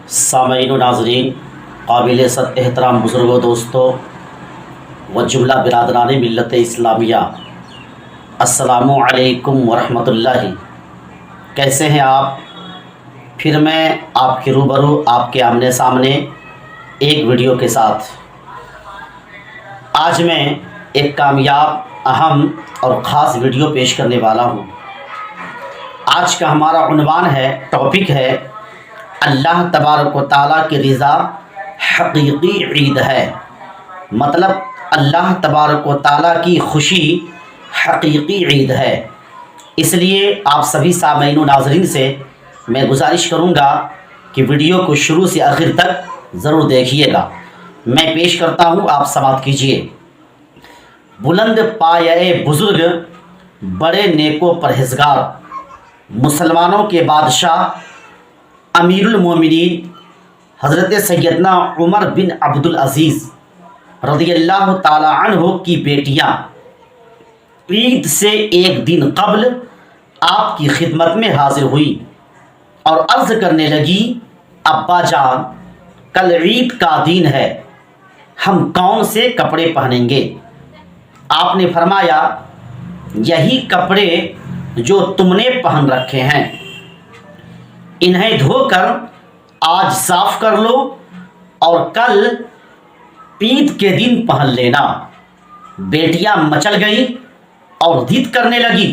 سامعین و ناظرین، قابل صد احترام بزرگوں، دوستوں و جملہ برادران ملت اسلامیہ، السلام علیکم ورحمۃ اللہ۔ کیسے ہیں آپ؟ پھر میں آپ کے روبرو، آپ کے آمنے سامنے ایک ویڈیو کے ساتھ۔ آج میں ایک کامیاب، اہم اور خاص ویڈیو پیش کرنے والا ہوں۔ آج کا ہمارا عنوان ہے، ٹاپک ہے، اللہ تبارک و تعالیٰ کی رضا حقیقی عید ہے۔ مطلب اللہ تبارک و تعالیٰ کی خوشی حقیقی عید ہے۔ اس لیے آپ سبھی سامعین و ناظرین سے میں گزارش کروں گا کہ ویڈیو کو شروع سے آخر تک ضرور دیکھیے گا۔ میں پیش کرتا ہوں، آپ سماعت کیجیے۔ بلند پایہ بزرگ، بڑے نیک و پرہیزگار، مسلمانوں کے بادشاہ امیر المومنین حضرت سیدنا عمر بن عبدالعزیز رضی اللہ تعالی عنہ کی بیٹیاں عید سے ایک دن قبل آپ کی خدمت میں حاضر ہوئی اور عرض کرنے لگی، ابا جان، کل عید کا دن ہے، ہم کون سے کپڑے پہنیں گے؟ آپ نے فرمایا، یہی کپڑے جو تم نے پہن رکھے ہیں، انہیں دھو کر آج صاف کر لو اور کل عید کے دن پہن لینا۔ بیٹیاں مچل گئیں اور ضد کرنے لگی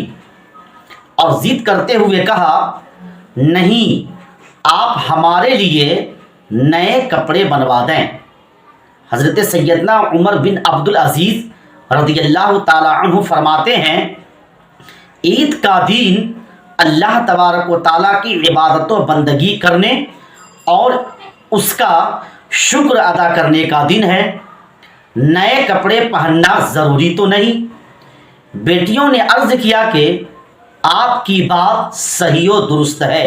اور ضد کرتے ہوئے کہا، نہیں، آپ ہمارے لیے نئے کپڑے بنوا دیں۔ حضرت سیدنا عمر بن عبدالعزیز رضی اللہ تعالی عنہ فرماتے ہیں، عید کا دن اللہ تبارک و تعالیٰ کی عبادت و بندگی کرنے اور اس کا شکر ادا کرنے کا دن ہے، نئے کپڑے پہننا ضروری تو نہیں۔ بیٹیوں نے عرض کیا کہ آپ کی بات صحیح و درست ہے،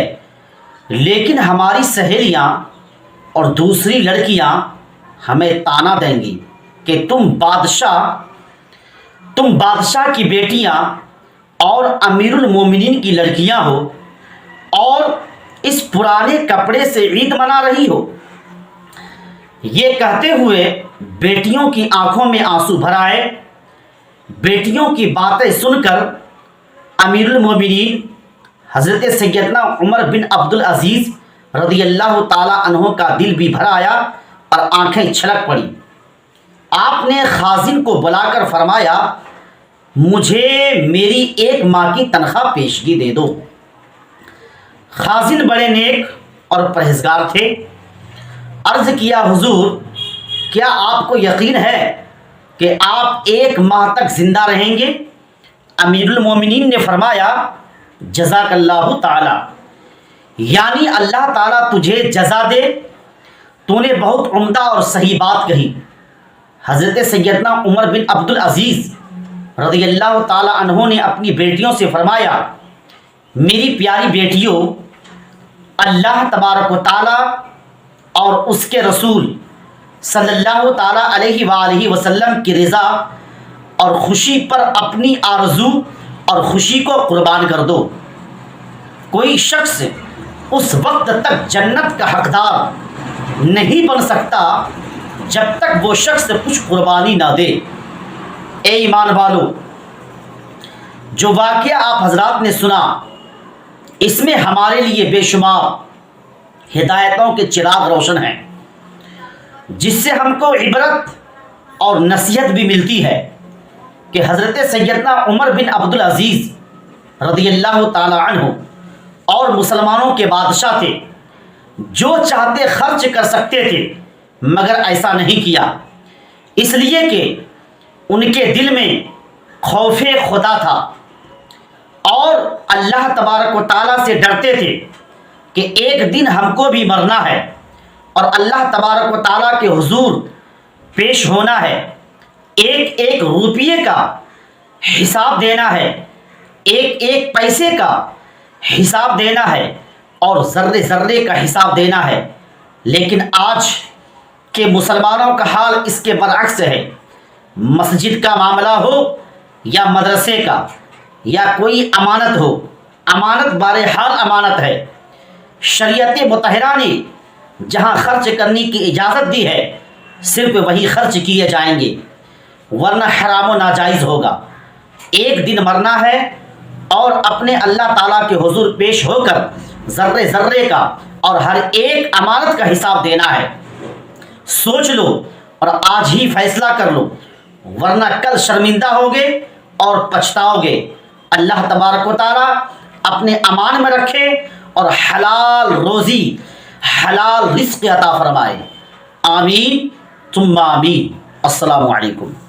لیکن ہماری سہیلیاں اور دوسری لڑکیاں ہمیں طعنہ دیں گی کہ تم بادشاہ کی بیٹیاں اور امیر المومنین کی لڑکیاں ہو اور اس پرانے کپڑے سے عید منا رہی ہو۔ یہ کہتے ہوئے بیٹیوں کی آنکھوں میں آنسو بھر آئے۔ بیٹیوں کی باتیں سن کر امیر المومنین حضرت سیدنا عمر بن عبدالعزیز رضی اللہ تعالی عنہ کا دل بھی بھر آیا اور آنکھیں چھلک پڑی۔ آپ نے خازن کو بلا کر فرمایا، مجھے میری ایک ماہ کی تنخواہ پیشگی دے دو۔ خازن بڑے نیک اور پرہیزگار تھے۔ عرض کیا، حضور، کیا آپ کو یقین ہے کہ آپ ایک ماہ تک زندہ رہیں گے؟ امیر المومنین نے فرمایا، جزاک اللہ تعالی، یعنی اللہ تعالیٰ تجھے جزا دے، تو نے بہت عمدہ اور صحیح بات کہی۔ حضرت سیدنا عمر بن عبدالعزیز رضی اللہ تعالی عنہ نے اپنی بیٹیوں سے فرمایا، میری پیاری بیٹیوں، اللہ تبارک و تعالی اور اس کے رسول صلی اللہ تعالی علیہ وآلہ وسلم کی رضا اور خوشی پر اپنی آرزو اور خوشی کو قربان کر دو۔ کوئی شخص اس وقت تک جنت کا حقدار نہیں بن سکتا جب تک وہ شخص کچھ قربانی نہ دے۔ اے ایمان والو، جو واقعہ آپ حضرات نے سنا، اس میں ہمارے لیے بے شمار ہدایتوں کے چراغ روشن ہیں، جس سے ہم کو عبرت اور نصیحت بھی ملتی ہے کہ حضرت سیدنا عمر بن عبدالعزیز رضی اللہ تعالی عنہ اور مسلمانوں کے بادشاہ تھے، جو چاہتے خرچ کر سکتے تھے مگر ایسا نہیں کیا، اس لیے کہ ان کے دل میں خوف خدا تھا اور اللہ تبارک و تعالیٰ سے ڈرتے تھے کہ ایک دن ہم کو بھی مرنا ہے اور اللہ تبارک و تعالیٰ کے حضور پیش ہونا ہے۔ ایک ایک روپیے کا حساب دینا ہے، ایک ایک پیسے کا حساب دینا ہے اور ذرے ذرے کا حساب دینا ہے۔ لیکن آج کے مسلمانوں کا حال اس کے برعکس ہے۔ مسجد کا معاملہ ہو یا مدرسے کا یا کوئی امانت ہو، امانت بہرحال امانت ہے۔ شریعت مطہرہ نے جہاں خرچ کرنے کی اجازت دی ہے صرف وہی خرچ کیے جائیں گے، ورنہ حرام و ناجائز ہوگا۔ ایک دن مرنا ہے اور اپنے اللہ تعالیٰ کے حضور پیش ہو کر ذرے ذرے کا اور ہر ایک امانت کا حساب دینا ہے۔ سوچ لو اور آج ہی فیصلہ کر لو، ورنہ کل شرمندہ ہوگے اور پچھتاؤ گے۔ اللہ تبارک و تعالیٰ اپنے امان میں رکھے اور حلال روزی، حلال رزق عطا فرمائے۔ آمین ثم آمین۔ السلام علیکم۔